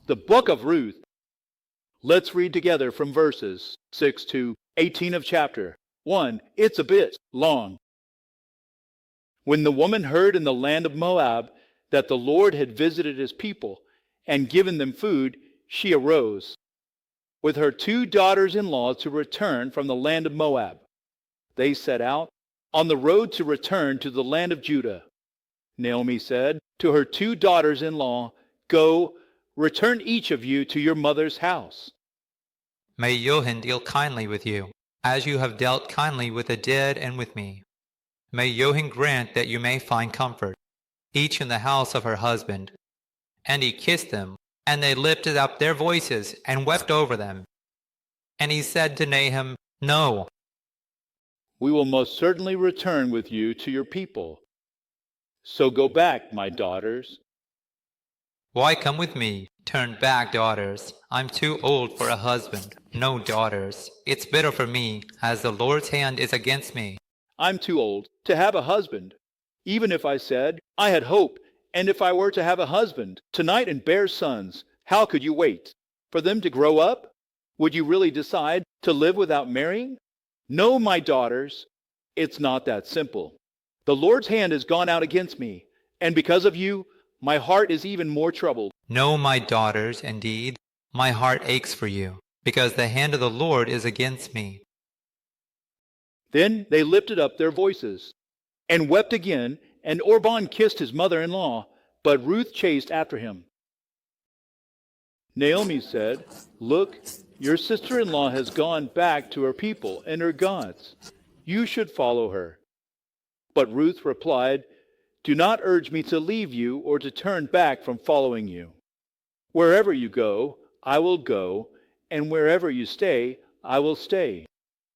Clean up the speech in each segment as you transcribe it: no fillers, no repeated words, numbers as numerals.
The book of Ruth. Let's read together from verses 6 to 18 of chapter 1. It's a bit long. When the woman heard in the land of Moab that the Lord had visited his people and given them food, she arose with her 2 daughters-in-law to return from the land of Moab. They set out on the road to return to the land of Judah. Naomi said to her 2 daughters-in-law, "Go, return each of you to your mother's house. May Yohan deal kindly with you, as you have dealt kindly with the dead and with me. May Yohan grant that you may find comfort, each in the house of her husband." And he kissed them, and they lifted up their voices and wept over them. And he said to Nahum, "No, We will most certainly return with you to your people. So go back, my daughters." why come with me? Turn back, daughters. I'm too old for a husband. No daughters. It's bitter for me, as the Lord's hand is against me. I'm too old to have a husband. Even if I said I had hope, and if I were to have a husband tonight and bear sons, how could you wait for them to grow up? Would you really decide to live without marrying? No, my daughters, it's not that simple. The Lord's hand has gone out against me, and because of you, my heart is even more troubled. No, my daughters, indeed, my heart aches for you, because the hand of the Lord is against me. Then they lifted up their voices and wept again, and Orban kissed his mother-in-law, but Ruth chased after him. Naomi said, "Look, your sister-in-law has gone back to her people and her gods. You should follow her." But Ruth replied, "Do not urge me to leave you or to turn back from following you. Wherever you go, I will go, and wherever you stay, I will stay.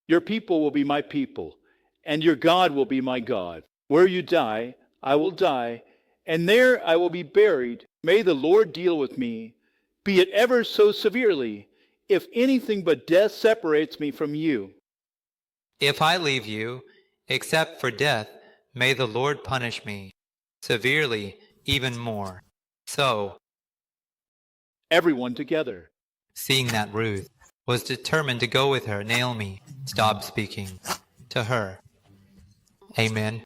Your people will be my people, and your God will be my God. Where you die, I will die, and there I will be buried. May the Lord deal with me, be it ever so severely, if anything but death separates me from you." If I leave you, except for death, may the Lord punish me, severely, even more. So, Everyone together. seeing that Ruth was determined to go with her, Naomi stopped speaking to her. Amen.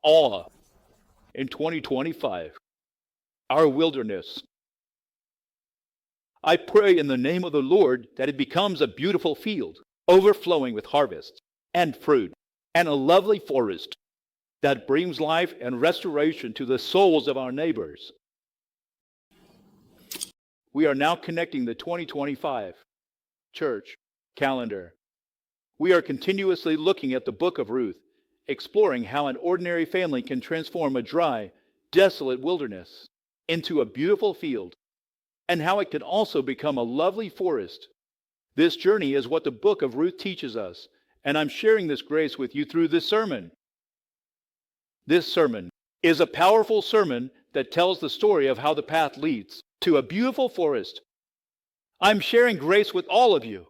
Awe in 2025, our wilderness. I pray in the name of the Lord that it becomes a beautiful field, overflowing with harvest and fruit, and a lovely forest that brings life and restoration to the souls of our neighbors. We are now connecting the 2025 church calendar. We are continuously looking at the book of Ruth, exploring how an ordinary family can transform a dry, desolate wilderness into a beautiful field, and how it can also become a lovely forest. This journey is what the book of Ruth teaches us, and I'm sharing this grace with you through this sermon. This sermon is a powerful sermon that tells the story of how the path leads to a beautiful forest. I'm sharing grace with all of you.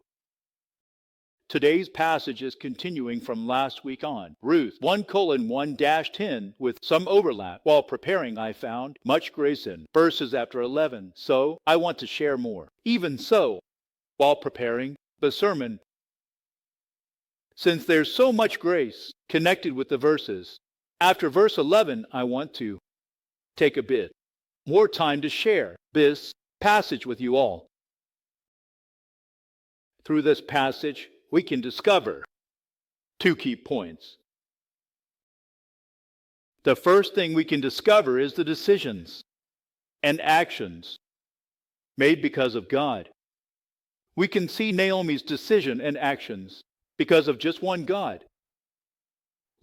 Today's passage is continuing from last week on. Ruth 1:1-10 with some overlap. While preparing, I found much grace in verses after 11. So I want to share more. Even so, while preparing the sermon, since there's so much grace connected with the verses, after verse 11, I want to take a bit more time to share this passage with you all. Through this passage, we can discover 2 key points. The first thing we can discover is the decisions and actions made because of God. We can see Naomi's decision and actions because of just one God.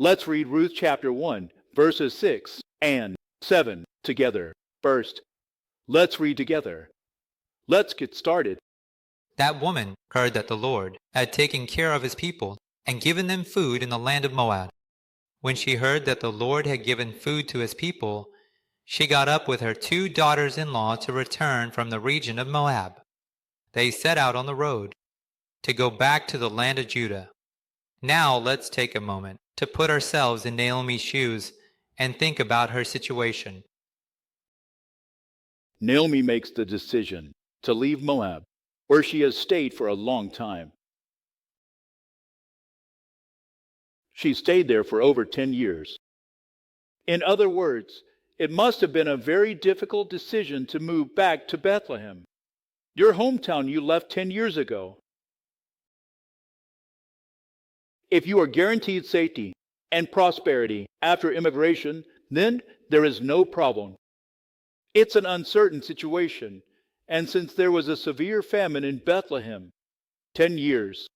Let's read Ruth chapter 1, verses 6 and 7 together. First, let's read together. Let's get started. That woman heard that the Lord had taken care of his people and given them food in the land of Moab. When she heard that the Lord had given food to his people, she got up with her 2 daughters-in-law to return from the region of Moab. They set out on the road to go back to the land of Judah. Now let's take a moment to put ourselves in Naomi's shoes and think about her situation. Naomi makes the decision to leave Moab, where she has stayed for a long time. She stayed there for over 10 years. In other words, it must have been a very difficult decision to move back to Bethlehem, your hometown you left 10 years ago. If you are guaranteed safety and prosperity after immigration, then there is no problem. It's an uncertain situation, and since there was a severe famine in Bethlehem 10 years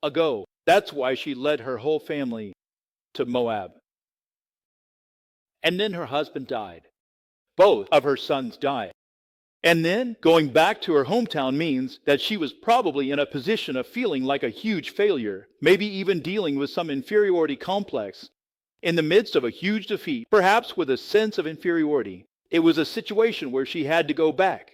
ago, that's why she led her whole family to Moab. And then her husband died. Both of her sons died. And then going back to her hometown means that she was probably in a position of feeling like a huge failure, maybe even dealing with some inferiority complex. In the midst of a huge defeat, perhaps with a sense of inferiority, it was a situation where she had to go back.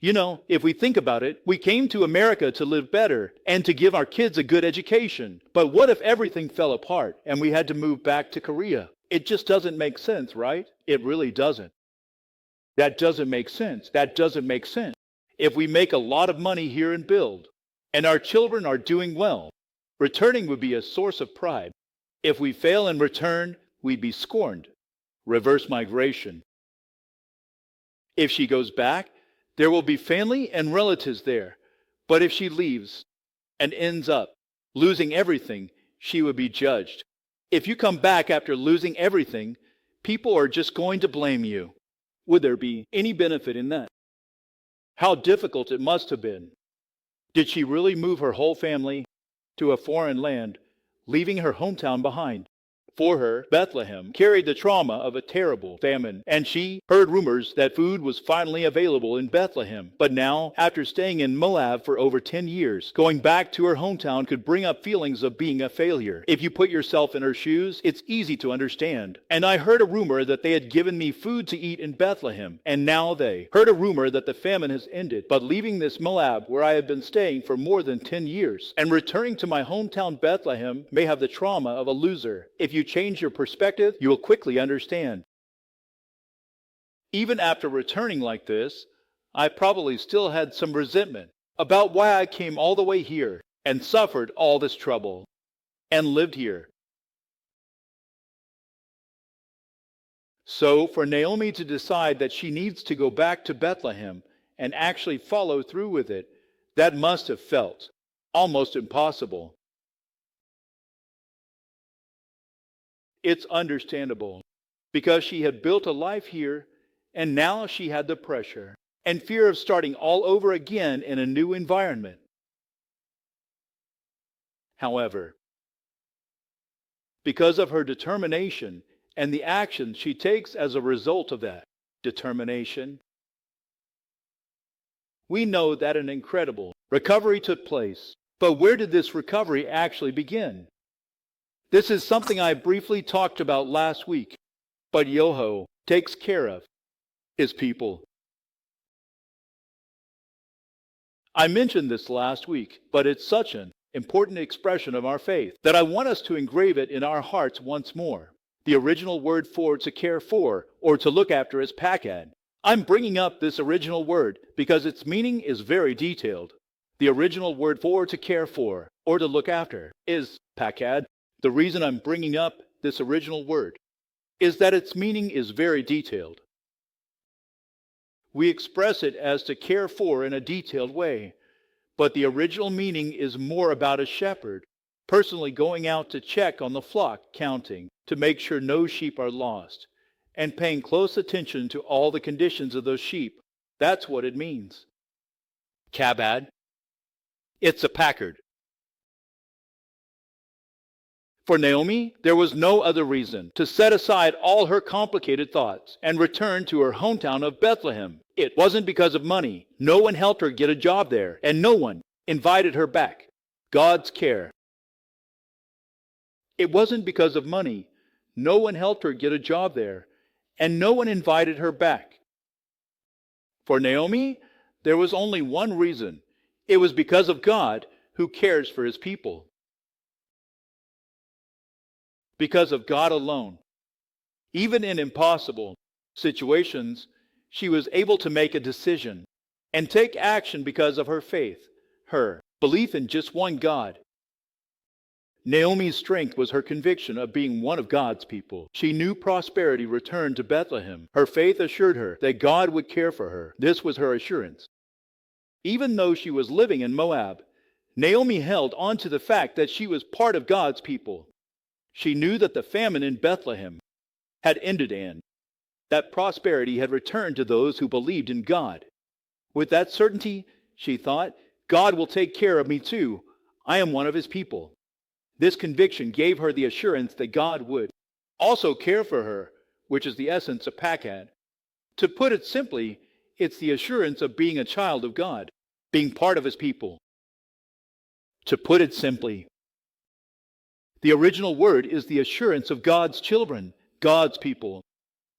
You know, if we think about it, we came to America to live better and to give our kids a good education. But what if everything fell apart and we had to move back to Korea? It just doesn't make sense, right? It really doesn't. That doesn't make sense. That doesn't make sense. If we make a lot of money here and build, and our children are doing well, returning would be a source of pride. If we fail and return, we'd be scorned. Reverse migration. If she goes back, there will be family and relatives there. But if she leaves and ends up losing everything, she would be judged. If you come back after losing everything, people are just going to blame you. Would there be any benefit in that? How difficult it must have been. Did she really move her whole family to a foreign land, leaving her hometown behind? For her, Bethlehem carried the trauma of a terrible famine, and she heard rumors that food was finally available in Bethlehem. But now, after staying in Moab for over 10 years, going back to her hometown could bring up feelings of being a failure. If you put yourself in her shoes, it's easy to understand. And I heard a rumor that they had given me food to eat in Bethlehem, and now they heard a rumor that the famine has ended. But leaving this Moab, where I have been staying for more than 10 years, and returning to my hometown Bethlehem may have the trauma of a loser. If you change your perspective, you will quickly understand. Even after returning like this, I probably still had some resentment about why I came all the way here and suffered all this trouble and lived here. So for Naomi to decide that she needs to go back to Bethlehem and actually follow through with it, that must have felt almost impossible. It's understandable, because she had built a life here, and now she had the pressure and fear of starting all over again in a new environment. However, because of her determination and the action she takes as a result of that determination, we know that an incredible recovery took place. But where did this recovery actually begin? This is something I briefly talked about last week, but Yoho takes care of his people. I mentioned this last week, but it's such an important expression of our faith that I want us to engrave it in our hearts once more. The original word for to care for or to look after is pakad. I'm bringing up this original word because its meaning is very detailed. The original word for to care for or to look after is pakad. The reason I'm bringing up this original word is that its meaning is very detailed. We express it as to care for in a detailed way, but the original meaning is more about a shepherd personally going out to check on the flock, counting to make sure no sheep are lost, and paying close attention to all the conditions of those sheep. That's what it means. Kabad. It's a Packard. For Naomi, there was no other reason to set aside all her complicated thoughts and return to her hometown of Bethlehem. It wasn't because of money. No one helped her get a job there, and no one invited her back. God's care. It wasn't because of money. No one helped her get a job there, and no one invited her back. For Naomi, there was only one reason. It was because of God who cares for his people. Because of God alone. Even in impossible situations, she was able to make a decision and take action because of her faith, her belief in just one God. Naomi's strength was her conviction of being one of God's people. She knew prosperity returned to Bethlehem. Her faith assured her that God would care for her. This was her assurance. Even though she was living in Moab, Naomi held on to the fact that she was part of God's people. She knew that the famine in Bethlehem had ended and that prosperity had returned to those who believed in God. With that certainty, she thought, God will take care of me too. I am one of his people. This conviction gave her the assurance that God would also care for her, which is the essence of Pakad. To put it simply, it's the assurance of being a child of God, being part of his people. To put it simply, the original word is the assurance of God's children, God's people.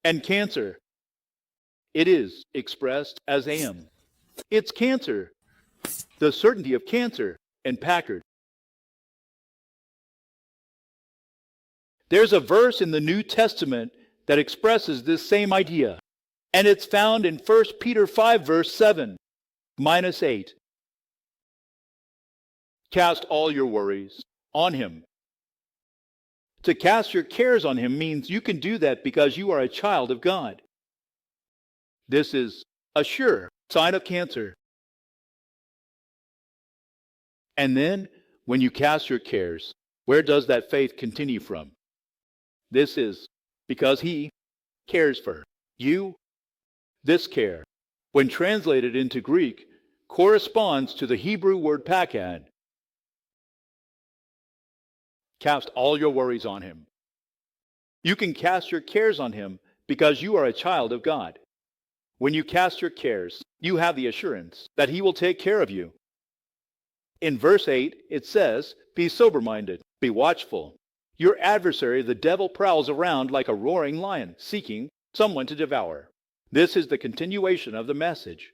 And cancer, it is expressed as am. It's cancer, the certainty of cancer in Packard. There's a verse in the New Testament that expresses this same idea, and it's found in 1 Peter 5, verse 7, -8. Cast all your worries on him. To cast your cares on him means you can do that because you are a child of God. This is a sure sign of cancer. And then, when you cast your cares, where does that faith continue from? This is because he cares for you. This care, when translated into Greek, corresponds to the Hebrew word pakad. Cast all your worries on him. You can cast your cares on him because you are a child of God. When you cast your cares, you have the assurance that he will take care of you. In verse 8, it says, be sober-minded, be watchful. Your adversary, the devil, prowls around like a roaring lion, seeking someone to devour. This is the continuation of the message.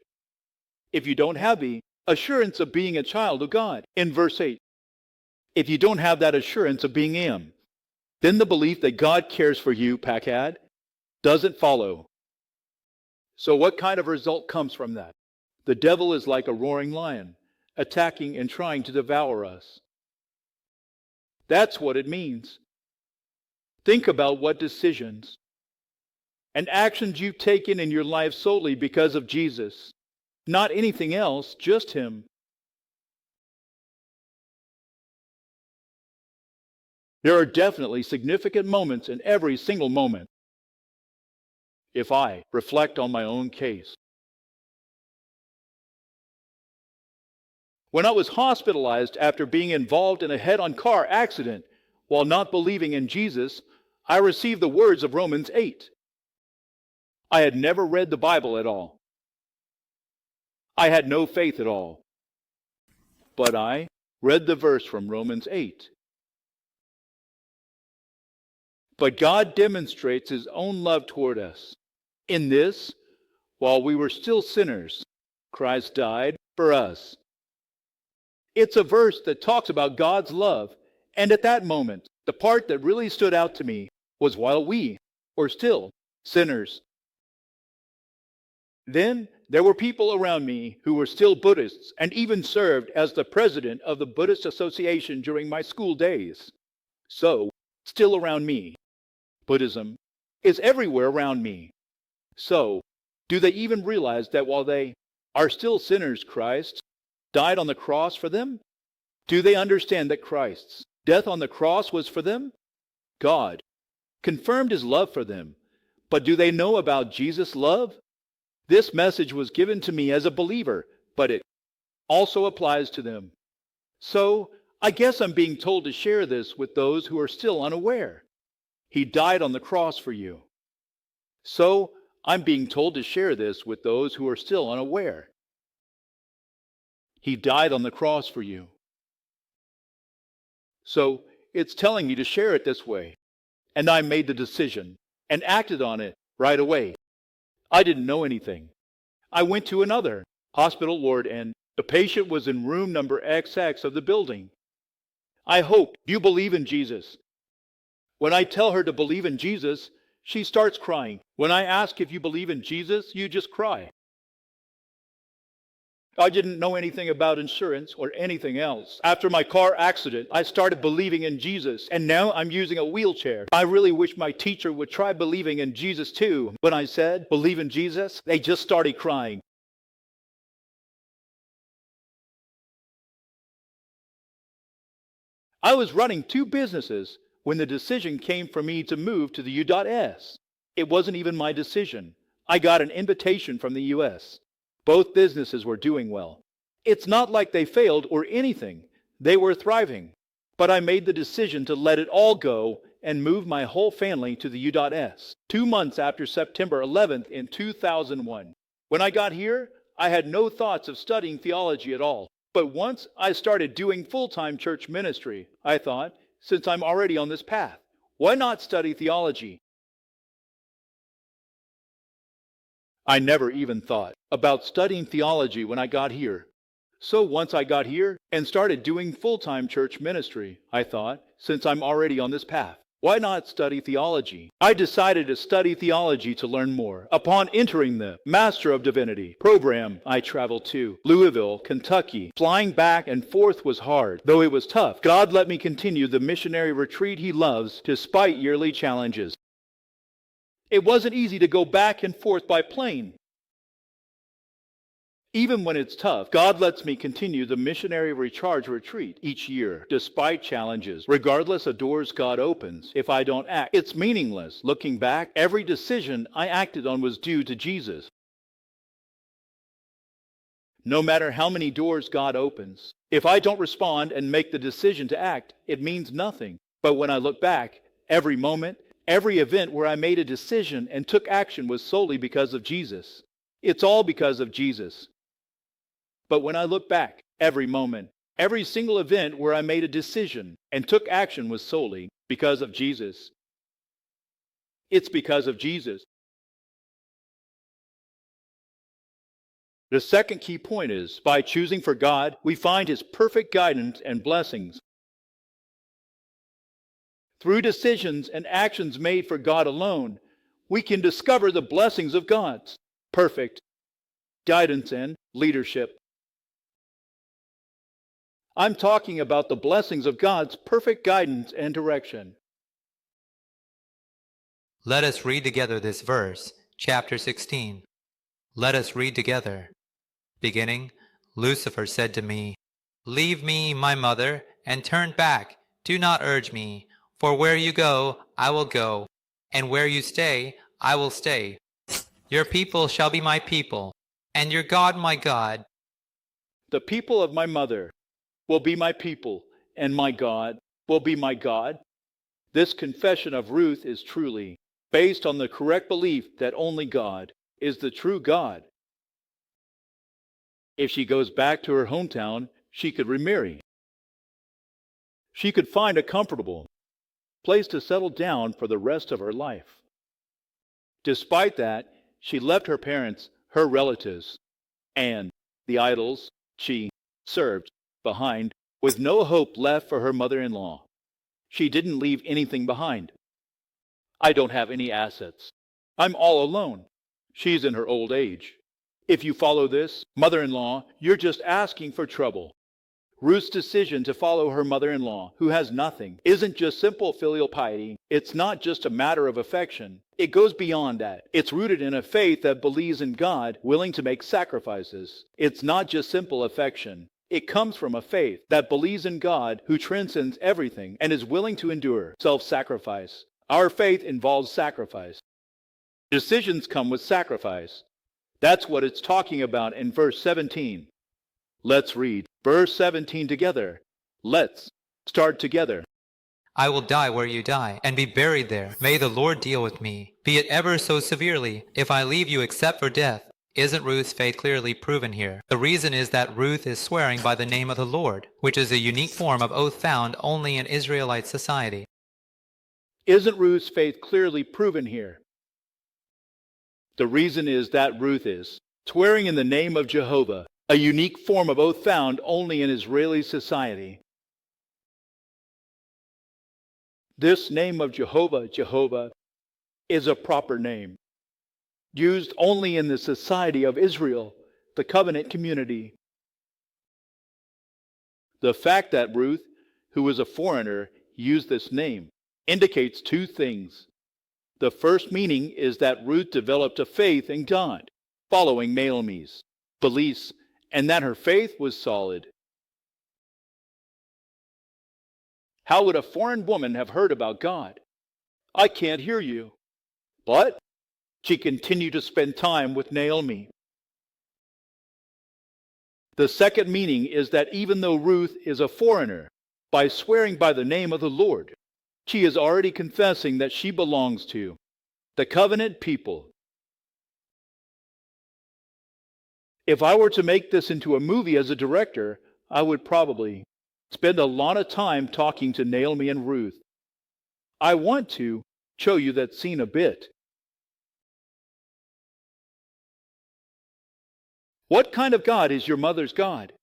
If you don't have the assurance of being a child of God, in verse 8, if you don't have that assurance of being am, then the belief that God cares for you, Pakad, doesn't follow. So what kind of result comes from that? The devil is like a roaring lion, attacking and trying to devour us. That's what it means. Think about what decisions and actions you've taken in your life solely because of Jesus. Not anything else, just him. There are definitely significant moments in every single moment. If I reflect on my own case. When I was hospitalized after being involved in a head-on car accident while not believing in Jesus, I received the words of Romans 8. I had never read the Bible at all. I had no faith at all. But I read the verse from Romans 8. But God demonstrates his own love toward us. In this, while we were still sinners, Christ died for us. It's a verse that talks about God's love, and at that moment, the part that really stood out to me was while we were still sinners. Then there were people around me who were still Buddhists and even served as the president of the Buddhist Association during my school days. So, still around me. Buddhism is everywhere around me. So, do they even realize that while they are still sinners, Christ died on the cross for them? Do they understand that Christ's death on the cross was for them? God confirmed his love for them. But do they know about Jesus' love? This message was given to me as a believer, but it also applies to them. So, I guess I'm being told to share this with those who are still unaware. He died on the cross for you. So, I'm being told to share this with those who are still unaware. He died on the cross for you. So, it's telling me to share it this way. And I made the decision and acted on it right away. I didn't know anything. I went to another hospital ward and the patient was in room number XX of the building. I hope you believe in Jesus. When I tell her to believe in Jesus, She starts crying. When I ask if you believe in Jesus, you just cry. I didn't know anything about insurance or anything else. After my car accident, I started believing in Jesus, and now I'm using a wheelchair. I really wish my teacher would try believing in Jesus too. When I said, believe in Jesus, they just started crying. I was running 2 businesses when the decision came for me to move to the U.S. It wasn't even my decision. I got an invitation from the U.S. Both businesses were doing well. It's not like they failed or anything. They were thriving. But I made the decision to let it all go and move my whole family to the U.S. 2 months after September 11th in 2001. When I got here, I had no thoughts of studying theology at all. But once I started doing full-time church ministry, I thought, since I'm already on this path, why not study theology? I never even thought about studying theology when I got here. So once I got here and started doing full-time church ministry, I thought, since I'm already on this path, why not study theology? I decided to study theology to learn more. Upon entering the Master of Divinity program, I traveled to Louisville, Kentucky. Flying back and forth was hard, though it was tough. God let me continue the missionary retreat He loves despite yearly challenges. It wasn't easy to go back and forth by plane. Even when it's tough, God lets me continue the missionary recharge retreat each year, despite challenges. Regardless of doors God opens, if I don't act, it's meaningless. Looking back, every decision I acted on was due to Jesus. No matter how many doors God opens, if I don't respond and make the decision to act, it means nothing. But when I look back, every moment, every event where I made a decision and took action was solely because of Jesus. It's all because of Jesus. But when I look back, every moment, every single event where I made a decision and took action was solely because of Jesus. It's because of Jesus. The second key point is, by choosing for God, we find His perfect guidance and blessings. Through decisions and actions made for God alone, we can discover the blessings of God's perfect guidance and leadership. I'm talking about the blessings of God's perfect guidance and direction. Let us read together this verse, chapter 16. Let us read together. Beginning, Lucifer said to me, Leave me, my mother, and turn back. Do not urge me. For where you go, I will go, and where you stay, I will stay. Your people shall be my people, and your God my God. The people of my mother will be my people, and my God will be my God. This confession of Ruth is truly based on the correct belief that only God is the true God. If she goes back to her hometown, she could remarry. She could find a comfortable place to settle down for the rest of her life. Despite that, she left her parents, her relatives, and the idols she served behind with no hope left for her mother-in-law. She didn't leave anything behind. I don't have any assets. I'm all alone. She's in her old age. If you follow this, mother-in-law, you're just asking for trouble. Ruth's decision to follow her mother-in-law, who has nothing, isn't just simple filial piety. It's not just a matter of affection. It goes beyond that. It's rooted in a faith that believes in God, willing to make sacrifices. It's not just simple affection. It comes from a faith that believes in God, who transcends everything and is willing to endure self-sacrifice. Our faith involves sacrifice. Decisions come with sacrifice. That's what it's talking about in verse 17. Let's read verse 17 together. Let's start together. I will die where you die, and be buried there. May the Lord deal with me, be it ever so severely, if I leave you except for death. Isn't Ruth's faith clearly proven here? The reason is that Ruth is swearing by the name of the Lord, which is a unique form of oath found only in Israelite society. Isn't Ruth's faith clearly proven here? The reason is that Ruth is swearing in the name of Jehovah, a unique form of oath found only in Israeli society. This name of Jehovah, Jehovah, is a proper name, used only in the society of Israel, the covenant community. The fact that Ruth, who was a foreigner, used this name indicates two things. The first meaning is that Ruth developed a faith in God, following Naomi's beliefs, and that her faith was solid. How would a foreign woman have heard about God? I can't hear you. But she continued to spend time with Naomi. The second meaning is that even though Ruth is a foreigner, by swearing by the name of the Lord, she is already confessing that she belongs to the covenant people. If I were to make this into a movie as a director, I would probably spend a lot of time talking to Naomi and Ruth. I want to show you that scene a bit. What kind of God is your mother's God?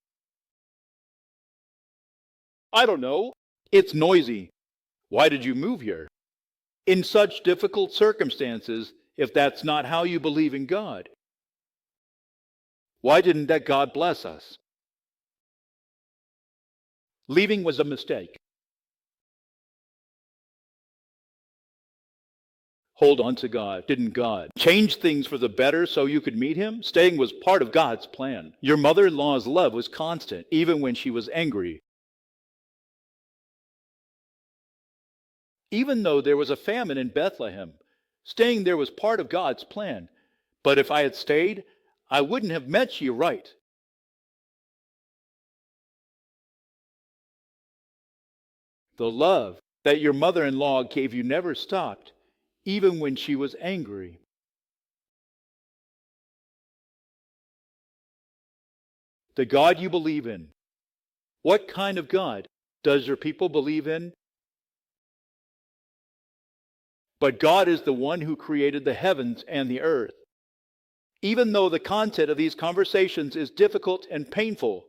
I don't know. It's noisy. Why did you move here? In such difficult circumstances, if that's not how you believe in God? Why didn't that God bless us? Leaving was a mistake. Hold on to God. Didn't God change things for the better so you could meet him? Staying was part of God's plan. Your mother-in-law's love was constant, even when she was angry. Even though there was a famine in Bethlehem, staying there was part of God's plan. But if I had stayed, I wouldn't have met you right. The love that your mother-in-law gave you never stopped, even when she was angry. The God you believe in. What kind of God does your people believe in? But God is the one who created the heavens and the earth. Even though the content of these conversations is difficult and painful,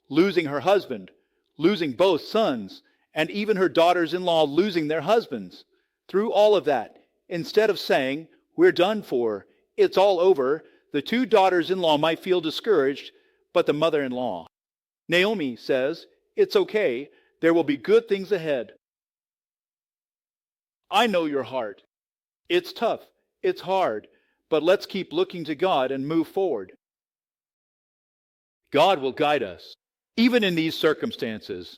losing her husband, losing both sons, and even her daughters-in-law losing their husbands, through all of that, instead of saying, "We're done for, it's all over," the two daughters-in-law might feel discouraged, but the mother-in-law, Naomi, says, "It's okay, there will be good things ahead." I know your heart. It's tough, it's hard, but let's keep looking to God and move forward. God will guide us, even in these circumstances.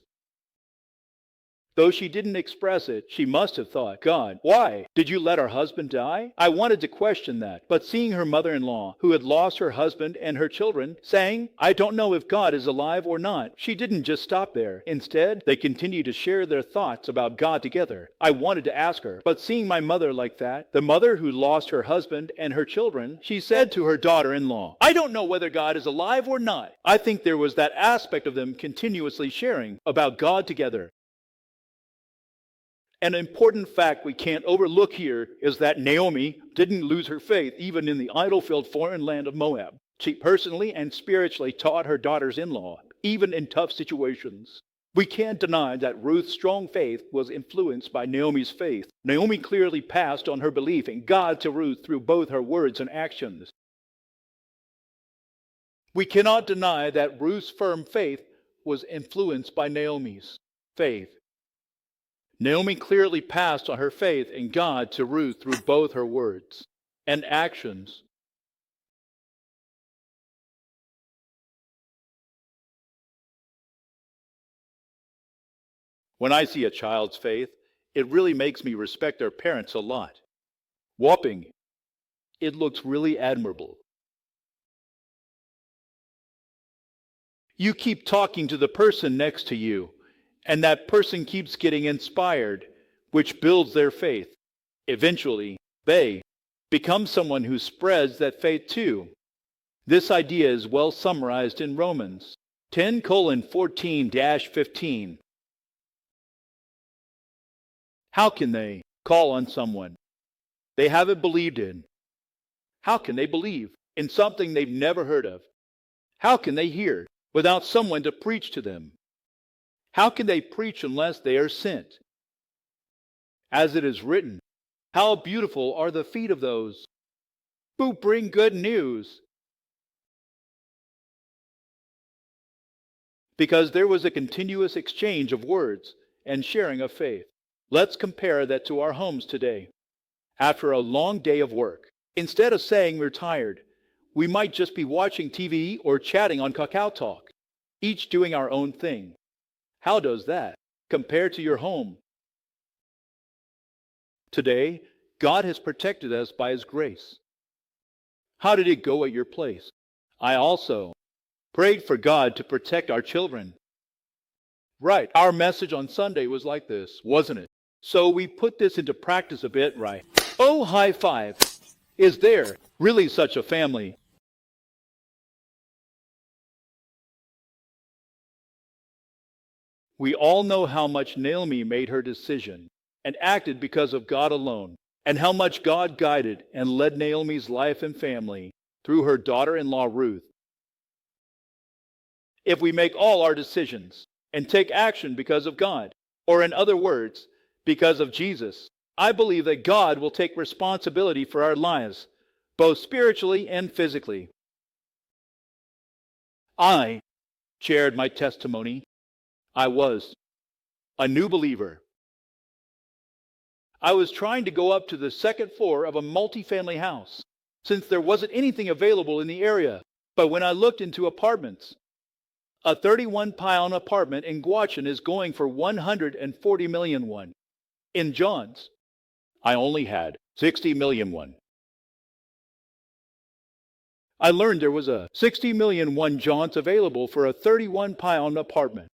Though she didn't express it, she must have thought, "God, why? Did you let our husband die?" I wanted to question that, but seeing her mother-in-law, who had lost her husband and her children, saying, "I don't know if God is alive or not," she didn't just stop there. Instead, they continued to share their thoughts about God together. I wanted to ask her, but seeing my mother like that, the mother who lost her husband and her children, she said to her daughter-in-law, "I don't know whether God is alive or not." I think there was that aspect of them continuously sharing about God together. An important fact we can't overlook here is that Naomi didn't lose her faith even in the idol-filled foreign land of Moab. She personally and spiritually taught her daughters-in-law, even in tough situations. We can't deny that Ruth's strong faith was influenced by Naomi's faith. Naomi clearly passed on her belief in God to Ruth through both her words and actions. We cannot deny that Ruth's firm faith was influenced by Naomi's faith. Naomi clearly passed on her faith in God to Ruth through both her words and actions. When I see a child's faith, it really makes me respect their parents a lot. Whopping, it looks really admirable. You keep talking to the person next to you, and that person keeps getting inspired, which builds their faith. Eventually, they become someone who spreads that faith too. This idea is well summarized in Romans 10:14-15. How can they call on someone they haven't believed in? How can they believe in something they've never heard of? How can they hear without someone to preach to them? How can they preach unless they are sent? As it is written, How beautiful are the feet of those who bring good news. Because there was a continuous exchange of words and sharing of faith. Let's compare that to our homes today. After a long day of work, instead of saying we're tired, we might just be watching TV or chatting on Kakao Talk, each doing our own thing. How does that compare to your home? Today, God has protected us by His grace. How did it go at your place? I also prayed for God to protect our children. Right, our message on Sunday was like this, wasn't it? So we put this into practice a bit, right? Oh, high five. Is there really such a family? We all know how much Naomi made her decision and acted because of God alone, and how much God guided and led Naomi's life and family through her daughter-in-law Ruth. If we make all our decisions and take action because of God, or in other words, because of Jesus, I believe that God will take responsibility for our lives, both spiritually and physically. I shared my testimony. I was a new believer. I was trying to go up to the second floor of a multi-family house, since there wasn't anything available in the area. But when I looked into apartments, a 31-pound apartment in Guachin is going for 140 million won. In John's, I only had 60 million won. I learned there was a 60 million won John's available for a 31-pound apartment.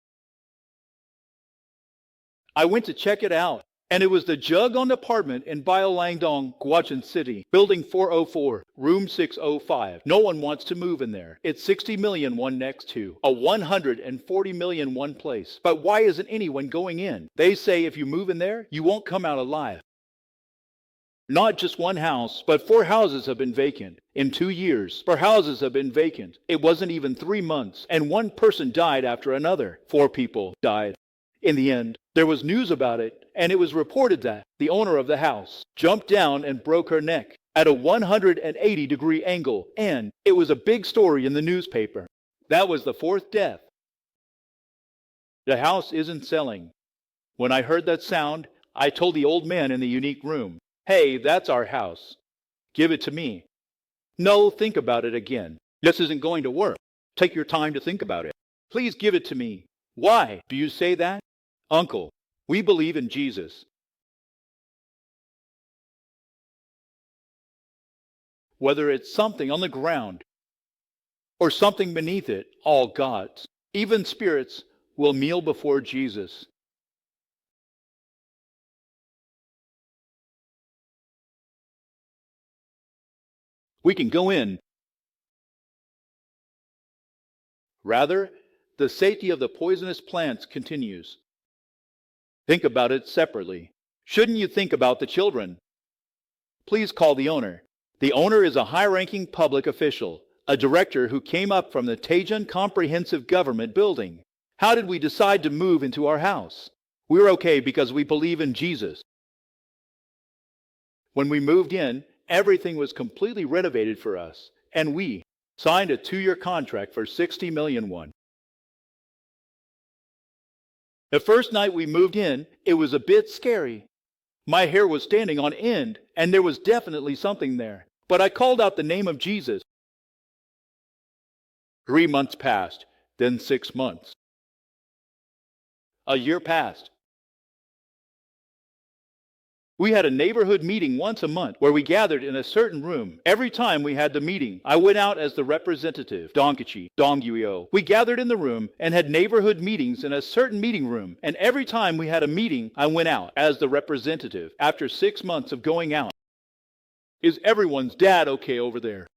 I went to check it out, and it was the Jug-on apartment in Biolangdong, Guachin City, building 404, room 605. No one wants to move in there. It's 60 million won next to a 140 million won place. But why isn't anyone going in? They say if you move in there, you won't come out alive. Not just one house, but 4 houses have been vacant. In 2 years, 4 houses have been vacant. It wasn't even 3 months, and one person died after another. 4 people died. In the end, there was news about it, and it was reported that the owner of the house jumped down and broke her neck at a 180-degree angle, and it was a big story in the newspaper. That was the 4th death. The house isn't selling. When I heard that sound, I told the old man in the unique room, "Hey, that's our house. Give it to me." "No, think about it again. This isn't going to work. Take your time to think about it. Please give it to me." "Why do you say that?" "Uncle, we believe in Jesus." Whether it's something on the ground or something beneath it, all gods, even spirits, will kneel before Jesus. We can go in. Rather, the safety of the poisonous plants continues. Think about it separately. Shouldn't you think about the children? Please call the owner. The owner is a high-ranking public official, a director who came up from the Taejeon Comprehensive Government Building. How did we decide to move into our house? We're okay because we believe in Jesus. When we moved in, everything was completely renovated for us, and we signed a 2-year contract for 60 million won. The first night we moved in, it was a bit scary. My hair was standing on end, and there was definitely something there. But I called out the name of Jesus. 3 months passed, then 6 months. A year passed. We had a neighborhood meeting once a month where we gathered in a certain room. Every time we had the meeting, I went out as the representative, Dongkichi, Dongyuyo. We gathered in the room and had neighborhood meetings in a certain meeting room. And every time we had a meeting, I went out as the representative. After 6 months of going out, "Is everyone's dad okay over there?"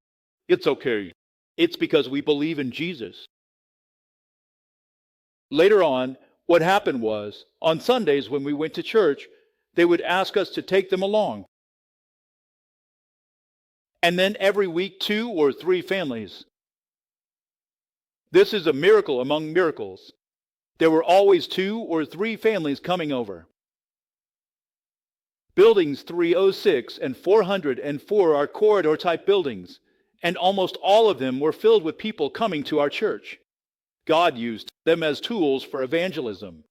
"It's okay." It's because we believe in Jesus. Later on, what happened was, on Sundays when we went to church, they would ask us to take them along. And then every week, 2 or 3 families. This is a miracle among miracles. There were always 2 or 3 families coming over. Buildings 306 and 404 are corridor-type buildings, and almost all of them were filled with people coming to our church. God used them as tools for evangelism.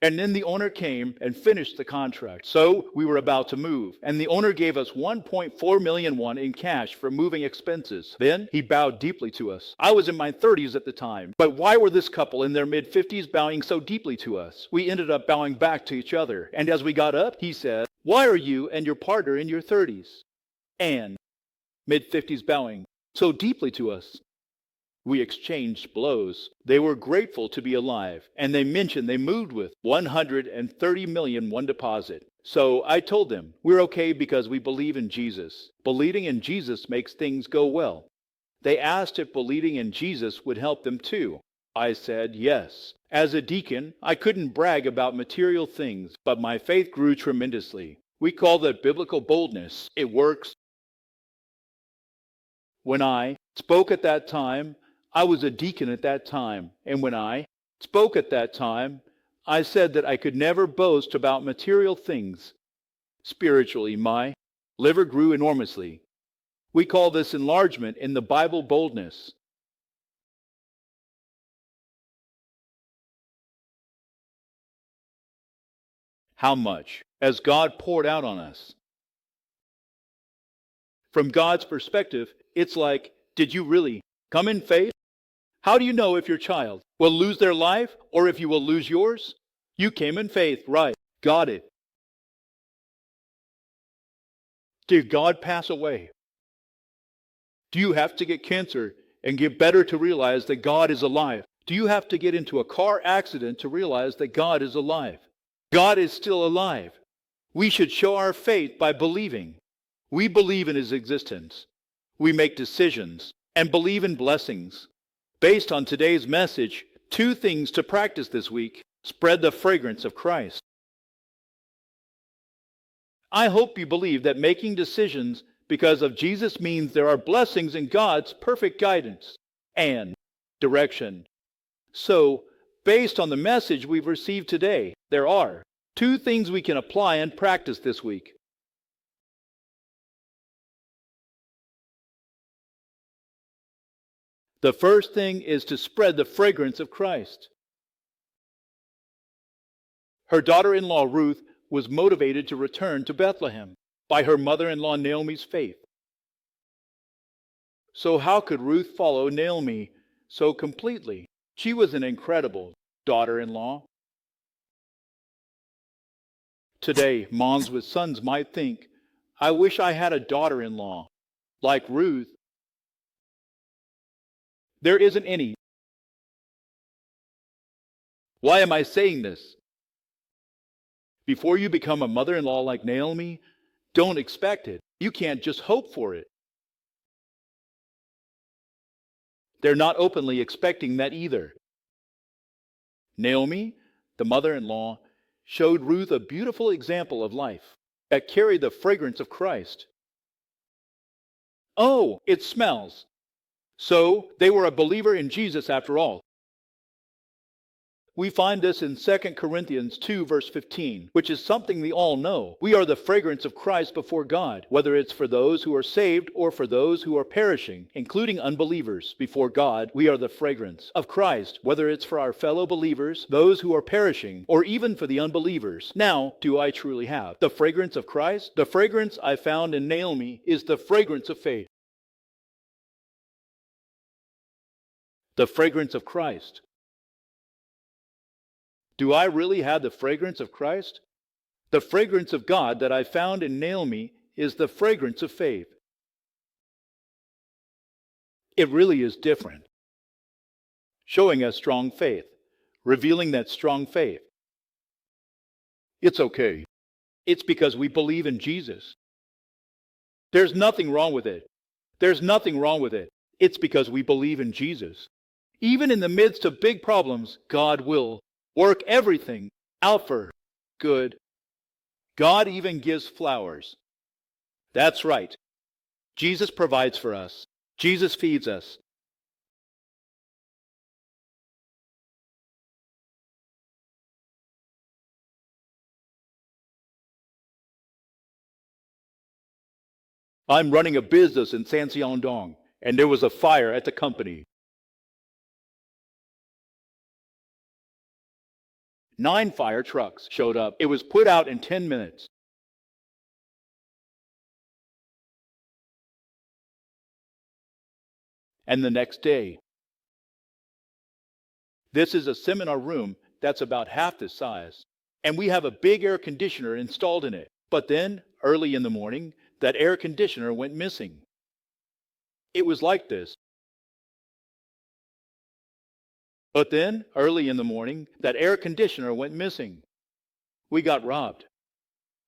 And then the owner came and finished the contract. So we were about to move, and the owner gave us 1.4 million won in cash for moving expenses. Then he bowed deeply to us. I was in my 30s at the time, but why were this couple in their mid-50s bowing so deeply to us? We ended up bowing back to each other, and as we got up, he said, "Why are you and your partner in your 30s and mid-50s bowing so deeply to us?" We exchanged blows. They were grateful to be alive, and they mentioned they moved with 130 million won deposit. So I told them, we're okay because we believe in Jesus. Believing in Jesus makes things go well. They asked if believing in Jesus would help them too. I said yes. As a deacon, I couldn't brag about material things, but my faith grew tremendously. We call that biblical boldness. It works. When I spoke at that time, I was a deacon at that time, and when I spoke at that time, I said that I could never boast about material things. Spiritually, my liver grew enormously. We call this enlargement in the Bible boldness. How much has God poured out on us? From God's perspective, it's like, did you really come in faith? How do you know if your child will lose their life or if you will lose yours? You came in faith, right? Got it. Did God pass away? Do you have to get cancer and get better to realize that God is alive? Do you have to get into a car accident to realize that God is alive? God is still alive. We should show our faith by believing. We believe in His existence. We make decisions and believe in blessings. Based on today's message, 2 things to practice this week. Spread the fragrance of Christ. I hope you believe that making decisions because of Jesus means there are blessings in God's perfect guidance and direction. So, based on the message we've received today, there are 2 things we can apply and practice this week. The first thing is to spread the fragrance of Christ. Her daughter-in-law Ruth was motivated to return to Bethlehem by her mother-in-law Naomi's faith. So how could Ruth follow Naomi so completely? She was an incredible daughter-in-law. Today, moms with sons might think, I wish I had a daughter-in-law like Ruth. There isn't any. Why am I saying this? Before you become a mother-in-law like Naomi, don't expect it. You can't just hope for it. They're not openly expecting that either. Naomi, the mother-in-law, showed Ruth a beautiful example of life that carried the fragrance of Christ. Oh, it smells. So they were a believer in Jesus after all. We find this in 2 Corinthians 2, verse 15, which is something we all know. We are the fragrance of Christ before God, whether it's for those who are saved or for those who are perishing, including unbelievers. Before God, we are the fragrance of Christ, whether it's for our fellow believers, those who are perishing, or even for the unbelievers. Now, do I truly have the fragrance of Christ? The fragrance I found in Naomi is the fragrance of faith. The fragrance of Christ. Do I really have the fragrance of Christ? The fragrance of God that I found in Naomi is the fragrance of faith. It really is different. Showing us strong faith, revealing that strong faith. It's okay. It's because we believe in Jesus. There's nothing wrong with it. There's nothing wrong with it. It's because we believe in Jesus. Even in the midst of big problems, God will work everything out for good. God even gives flowers. That's right. Jesus provides for us. Jesus feeds us. I'm running a business in Sanxiangdong, and there was a fire at the company. 9 fire trucks showed up. It was put out in 10 minutes. And the next day, this is a seminar room that's about half this size, and we have a big air conditioner installed in it. But then, early in the morning, that air conditioner went missing. It was like this. But then, early in the morning, that air conditioner went missing. We got robbed.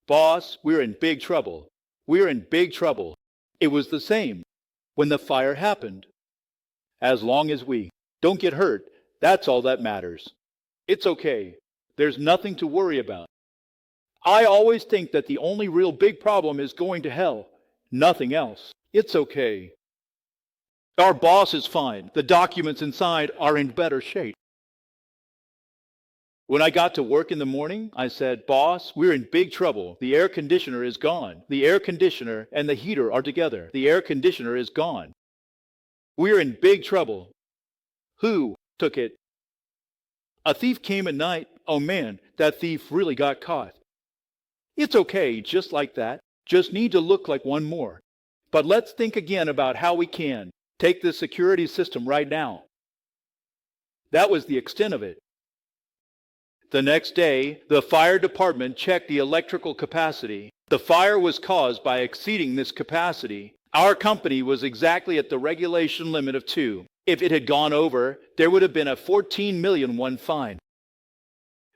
Boss, we're in big trouble. We're in big trouble. It was the same when the fire happened. As long as we don't get hurt, that's all that matters. It's okay. There's nothing to worry about. I always think that the only real big problem is going to hell. Nothing else. It's okay. Our boss is fine. The documents inside are in better shape. When I got to work in the morning, I said, "Boss, we're in big trouble. The air conditioner is gone. The air conditioner and the heater are together. The air conditioner is gone. We're in big trouble." Who took it? A thief came at night. Oh man, that thief really got caught. It's okay, just like that. Just need to look like one more. But let's think again about how we can take this security system right now. That was the extent of it. The next day, the fire department checked the electrical capacity. The fire was caused by exceeding this capacity. Our company was exactly at the regulation limit of 2. If it had gone over, there would have been a 14 million won fine.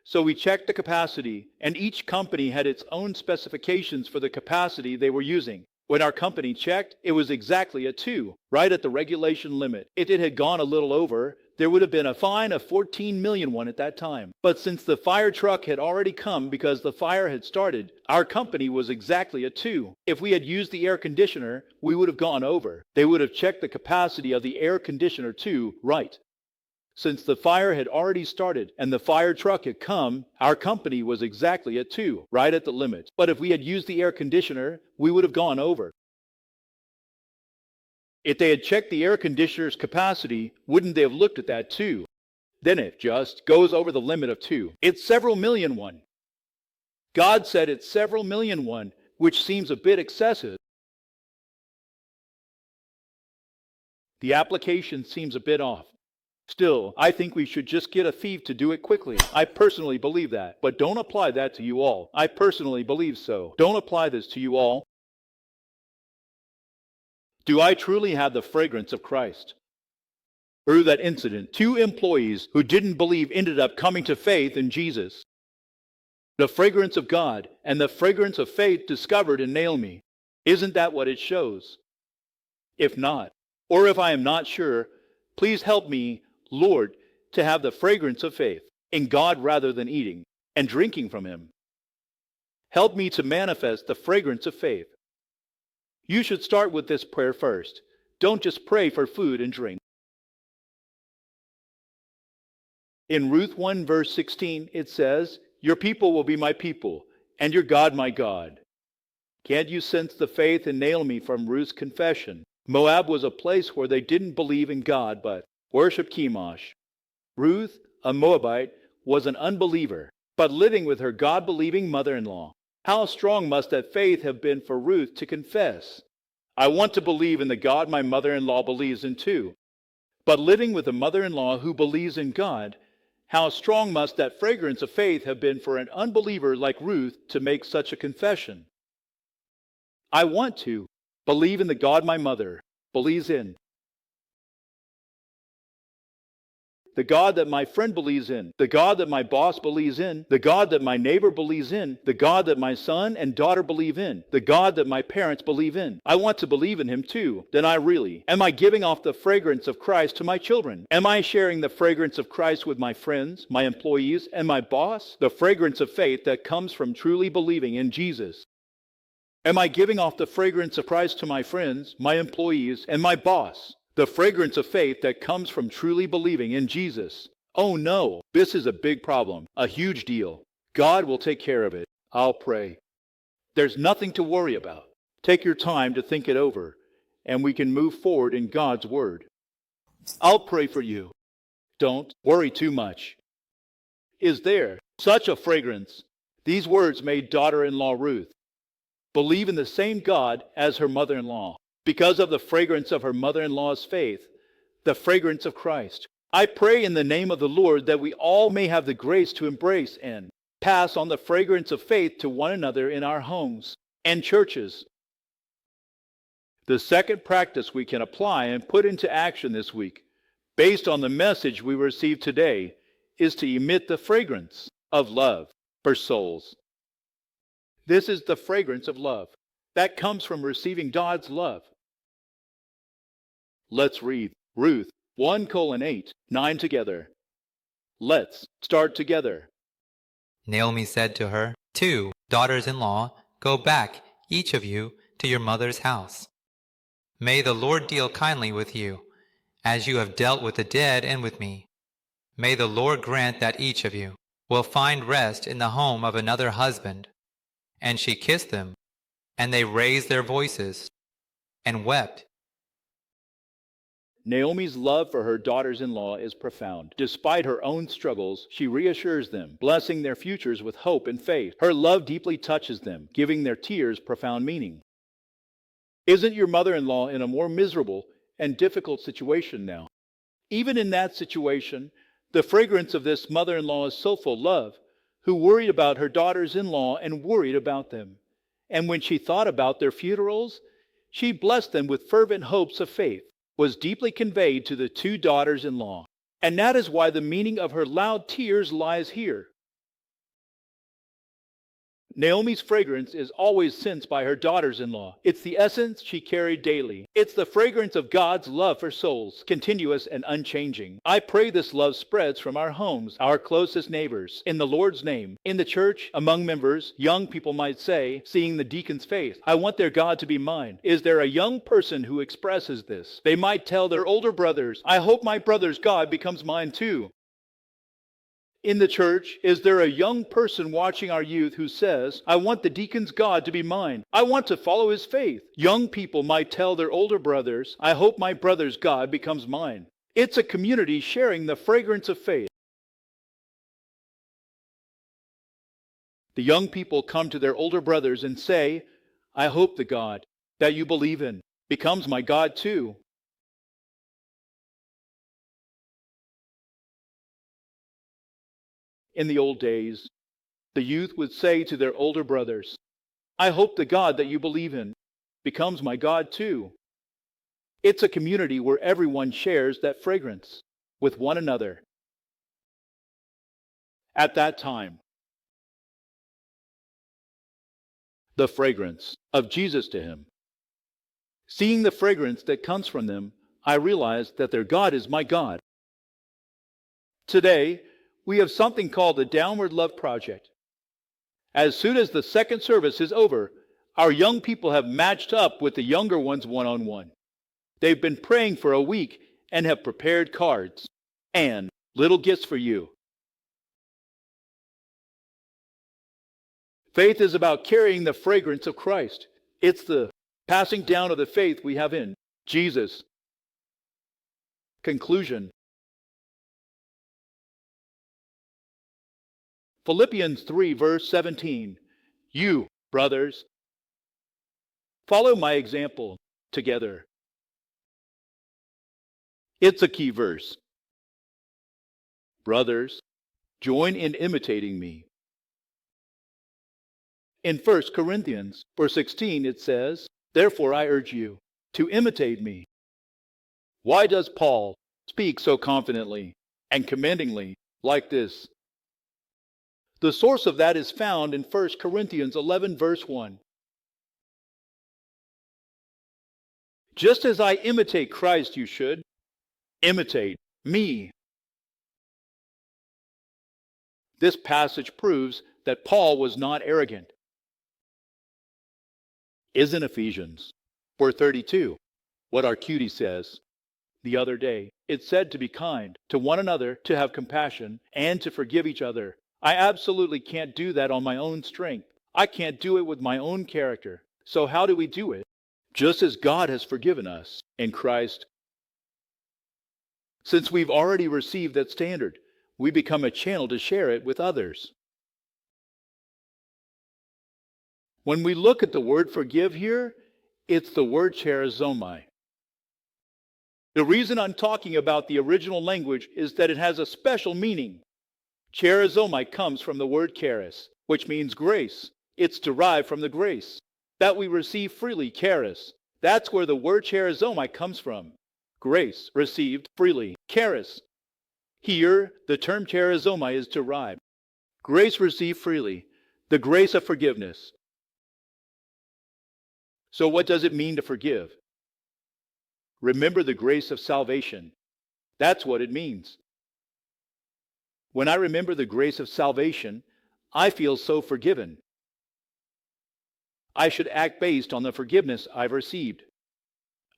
So we checked the capacity, and each company had its own specifications for the capacity they were using. When our company checked, it was exactly a 2, right at the regulation limit. If it had gone a little over, there would have been a fine of 14 million won at that time. But since the fire truck had already come because the fire had started, our company was exactly a 2. If we had used the air conditioner, we would have gone over. They would have checked the capacity of the air conditioner too, right? Since the fire had already started and the fire truck had come, our company was exactly at 2, right at the limit. But if we had used the air conditioner, we would have gone over. If they had checked the air conditioner's capacity, wouldn't they have looked at that too? Then it just goes over the limit of 2. It's several million won. God said it's several million won, which seems a bit excessive. The application seems a bit off. Still, I think we should just get a thief to do it quickly. I personally believe that. But don't apply that to you all. I personally believe so. Don't apply this to you all. Do I truly have the fragrance of Christ? Through that incident, 2 employees who didn't believe ended up coming to faith in Jesus. The fragrance of God and the fragrance of faith discovered in Naomi. Isn't that what it shows? If not, or if I am not sure, please help me, Lord, to have the fragrance of faith in God rather than eating and drinking from Him. Help me to manifest the fragrance of faith. You should start with this prayer first. Don't just pray for food and drink. In Ruth 1 verse 16, it says, "Your people will be my people, and your God my God." Can't you sense the faith in Naomi from Ruth's confession? Moab was a place where they didn't believe in God, but worshiped Chemosh. Ruth, a Moabite, was an unbeliever, but living with her God-believing mother-in-law. How strong must that faith have been for Ruth to confess, "I want to believe in the God my mother-in-law believes in too." But living with a mother-in-law who believes in God, how strong must that fragrance of faith have been for an unbeliever like Ruth to make such a confession? I want to believe in the God my mother believes in. The God that my friend believes in, the God that my boss believes in, the God that my neighbor believes in, the God that my son and daughter believe in, the God that my parents believe in. I want to believe in Him too. Then am I giving off the fragrance of Christ to my children? Am I sharing the fragrance of Christ with my friends, my employees, and my boss? The fragrance of faith that comes from truly believing in Jesus. Am I giving off the fragrance of Christ to my friends, my employees, and my boss? The fragrance of faith that comes from truly believing in Jesus. Oh no, this is a big problem, a huge deal. God will take care of it. I'll pray. There's nothing to worry about. Take your time to think it over, and we can move forward in God's Word. I'll pray for you. Don't worry too much. Is there such a fragrance? These words made daughter-in-law Ruth believe in the same God as her mother-in-law. Because of the fragrance of her mother-in-law's faith, the fragrance of Christ. I pray in the name of the Lord that we all may have the grace to embrace and pass on the fragrance of faith to one another in our homes and churches. The second practice we can apply and put into action this week, based on the message we received today, is to emit the fragrance of love for souls. This is the fragrance of love that comes from receiving God's love. Let's read Ruth 1:8, 9 together. Let's start together. Naomi said to her 2 daughters-in-law, "Go back, each of you, to your mother's house. May the Lord deal kindly with you, as you have dealt with the dead and with me. May the Lord grant that each of you will find rest in the home of another husband." And she kissed them, and they raised their voices and wept. Naomi's love for her daughters-in-law is profound. Despite her own struggles, she reassures them, blessing their futures with hope and faith. Her love deeply touches them, giving their tears profound meaning. Isn't your mother-in-law in a more miserable and difficult situation now? Even in that situation, the fragrance of this mother-in-law's soulful love, who worried about her daughters-in-law and worried about them. And when she thought about their funerals, she blessed them with fervent hopes of faith, was deeply conveyed to the 2 daughters-in-law. And that is why the meaning of her loud tears lies here. Naomi's fragrance is always sensed by her daughters-in-law. It's the essence she carried daily. It's the fragrance of God's love for souls, continuous and unchanging. I pray this love spreads from our homes, our closest neighbors, in the Lord's name. In the church, among members, young people might say, seeing the deacon's faith, "I want their God to be mine." Is there a young person who expresses this? They might tell their older brothers, "I hope my brother's God becomes mine too." In the church, is there a young person watching our youth who says, "I want the deacon's God to be mine. I want to follow his faith"? Young people might tell their older brothers, "I hope my brother's God becomes mine." It's a community sharing the fragrance of faith. The young people come to their older brothers and say, "I hope the God that you believe in becomes my God too." In the old days, the youth would say to their older brothers, "I hope the God that you believe in becomes my God too." It's a community where everyone shares that fragrance with one another. At that time, the fragrance of Jesus to him. Seeing the fragrance that comes from them, I realized that their God is my God. Today, we have something called the Downward Love Project. As soon as the second service is over, our young people have matched up with the younger ones one-on-one. They've been praying for a week and have prepared cards and little gifts for you. Faith is about carrying the fragrance of Christ. It's the passing down of the faith we have in Jesus. Conclusion. Philippians 3, verse 17. You, brothers, follow my example together. It's a key verse. Brothers, join in imitating me. In 1 Corinthians, verse 16, it says, "Therefore I urge you to imitate me." Why does Paul speak so confidently and commendingly like this? The source of that is found in 1 Corinthians 11, verse 1. Just as I imitate Christ, you should imitate me. This passage proves that Paul was not arrogant. Isn't Ephesians 4:32 what our cutie says? The other day, it said to be kind to one another, to have compassion, and to forgive each other. I absolutely can't do that on my own strength. I can't do it with my own character. So how do we do it? Just as God has forgiven us in Christ. Since we've already received that standard, we become a channel to share it with others. When we look at the word forgive here, it's the word charizomai. The reason I'm talking about the original language is that it has a special meaning. Charizomai comes from the word charis, which means grace. It's derived from the grace that we receive freely, charis. That's where the word charizomai comes from. Grace received freely, charis. Here, the term charizomai is derived. Grace received freely, the grace of forgiveness. So what does it mean to forgive? Remember the grace of salvation. That's what it means. When I remember the grace of salvation, I feel so forgiven. I should act based on the forgiveness I've received.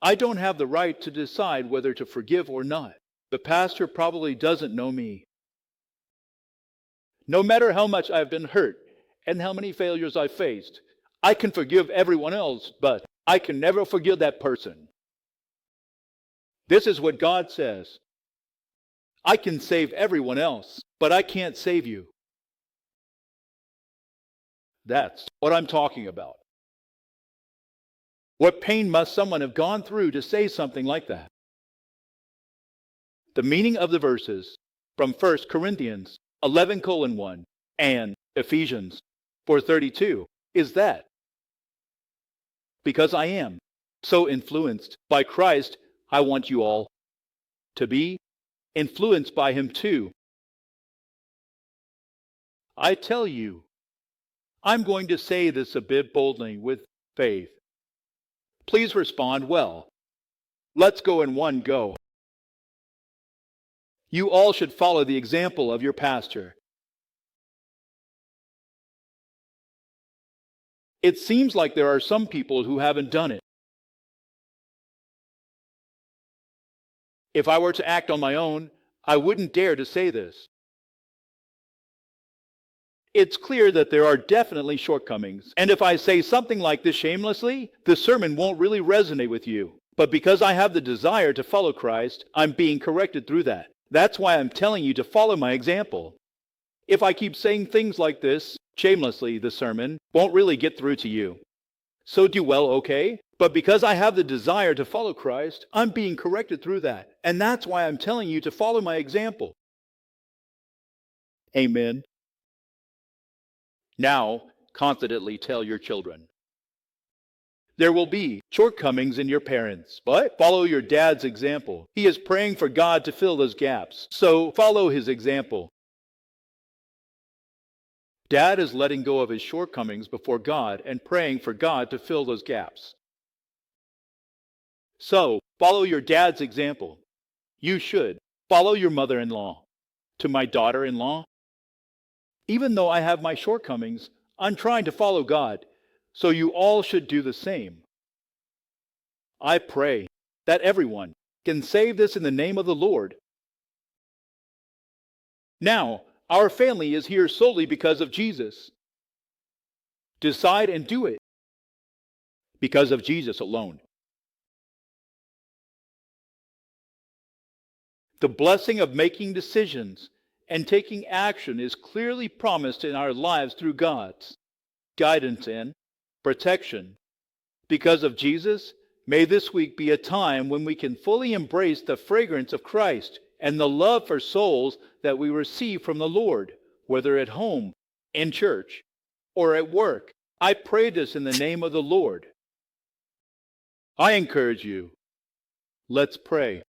I don't have the right to decide whether to forgive or not. The pastor probably doesn't know me. No matter how much I've been hurt and how many failures I've faced, I can forgive everyone else, but I can never forgive that person. This is what God says. I can save everyone else, but I can't save you. That's what I'm talking about. What pain must someone have gone through to say something like that? The meaning of the verses from 1 Corinthians 11:1 and Ephesians 4:32 is that because I am so influenced by Christ, I want you all to be influenced by him too. I tell you, I'm going to say this a bit boldly with faith. Please respond well. Let's go in one go. You all should follow the example of your pastor. It seems like there are some people who haven't done it. If I were to act on my own, I wouldn't dare to say this. It's clear that there are definitely shortcomings, and if I say something like this shamelessly, the sermon won't really resonate with you. But because I have the desire to follow Christ, I'm being corrected through that. That's why I'm telling you to follow my example. If I keep saying things like this, shamelessly, the sermon won't really get through to you. So do well, okay? But because I have the desire to follow Christ, I'm being corrected through that. And that's why I'm telling you to follow my example. Amen. Now, confidently tell your children. There will be shortcomings in your parents, but follow your dad's example. He is praying for God to fill those gaps, so follow his example. Dad is letting go of his shortcomings before God and praying for God to fill those gaps. So, follow your dad's example. You should follow your mother-in-law. To my daughter-in-law, even though I have my shortcomings, I'm trying to follow God, so you all should do the same. I pray that everyone can say this in the name of the Lord. Now, our family is here solely because of Jesus. Decide and do it because of Jesus alone. The blessing of making decisions and taking action is clearly promised in our lives through God's guidance and protection. Because of Jesus, may this week be a time when we can fully embrace the fragrance of Christ and the love for souls that we receive from the Lord, whether at home, in church, or at work. I pray this in the name of the Lord. I encourage you. Let's pray.